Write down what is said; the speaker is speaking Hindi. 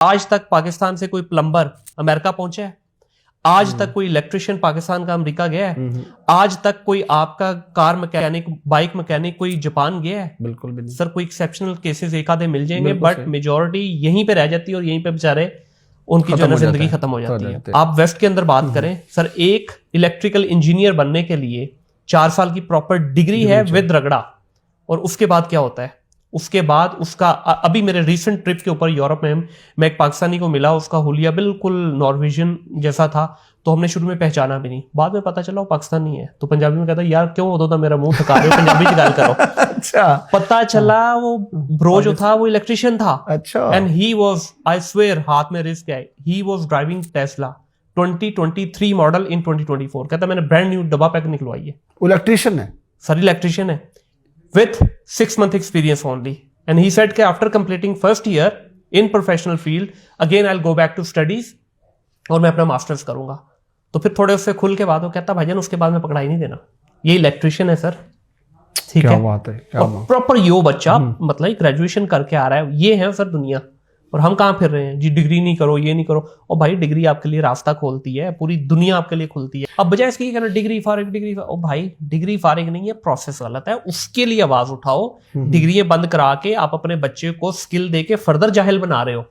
आज तक पाकिस्तान से कोई प्लम्बर अमेरिका पहुंचा है? आज तक कोई इलेक्ट्रिशियन पाकिस्तान का अमेरिका गया है? आज तक कोई आपका कार मैकेनिक, बाइक मैकेनिक कोई जापान गया है? बिल्कुल भी नहीं सर कोई एक्सेप्शनल केसेस एक आधे मिल जाएंगे, बिल्कुल बट सही। मेजोरिटी यहीं पे रह जाती है और यहीं पे बेचारे उनकी जो है ना खत्म हो जिंदगी जाता है, खत्म हो जाती हो है। जाते हैं। आप वेस्ट के अंदर बात करें सर, एक इलेक्ट्रिकल इंजीनियर बनने के लिए 4 साल की प्रॉपर डिग्री है विद रगड़ा, और उसके बाद क्या होता है? उसके बाद उसका अभी मेरे रीसेंट ट्रिप के ऊपर यूरोप में मैं एक पाकिस्तानी को मिला, उसका हुलिया बिल्कुल नॉर्वेजियन जैसा था, तो हमने शुरू में पहचाना भी नहीं, बाद में पता चला वो पाकिस्तानी है। तो पंजाबी में कहता यार क्यों होता था मेरा मुंह थका रहे हो, पंजाबी की गाल करो। अच्छा पता चला वो ब्रो जो था वो इलेक्ट्रिशियन था। अच्छा and he was, I swear, हाथ में रिस्क है, he was driving Tesla 2023 model in 2024। कहता मैंने ब्रांड न्यू डब्बा पैक निकलवाई है। इलेक्ट्रिशियन है सर इलेक्ट्रिशियन है with 6 month experience only, and he said that after completing first year in professional field again I'll go back to studies और मैं अपना मास्टर्स करूंगा। तो फिर थोड़े उससे खुल के बाद वो कहता भाईजान उसके बाद में पकड़ाई नहीं देना, ये इलेक्ट्रिशियन है सर। ठीक क्या है, बात है, क्या बात। प्रॉपर यो बच्चा मतलब ग्रेजुएशन करके आ रहा है, ये है सर दुनिया। और हम कहाँ फिर रहे हैं जी, डिग्री नहीं करो, ये नहीं करो। और भाई डिग्री आपके लिए रास्ता खोलती है, पूरी दुनिया आपके लिए खुलती है। अब बजाय इसकी कहना डिग्री फारिग, ओ भाई डिग्री फारिग नहीं है, प्रोसेस गलत है, उसके लिए आवाज उठाओ। डिग्रियां बंद करा के आप अपने बच्चे को स्किल दे के फर्दर जाहिल बना रहे हो।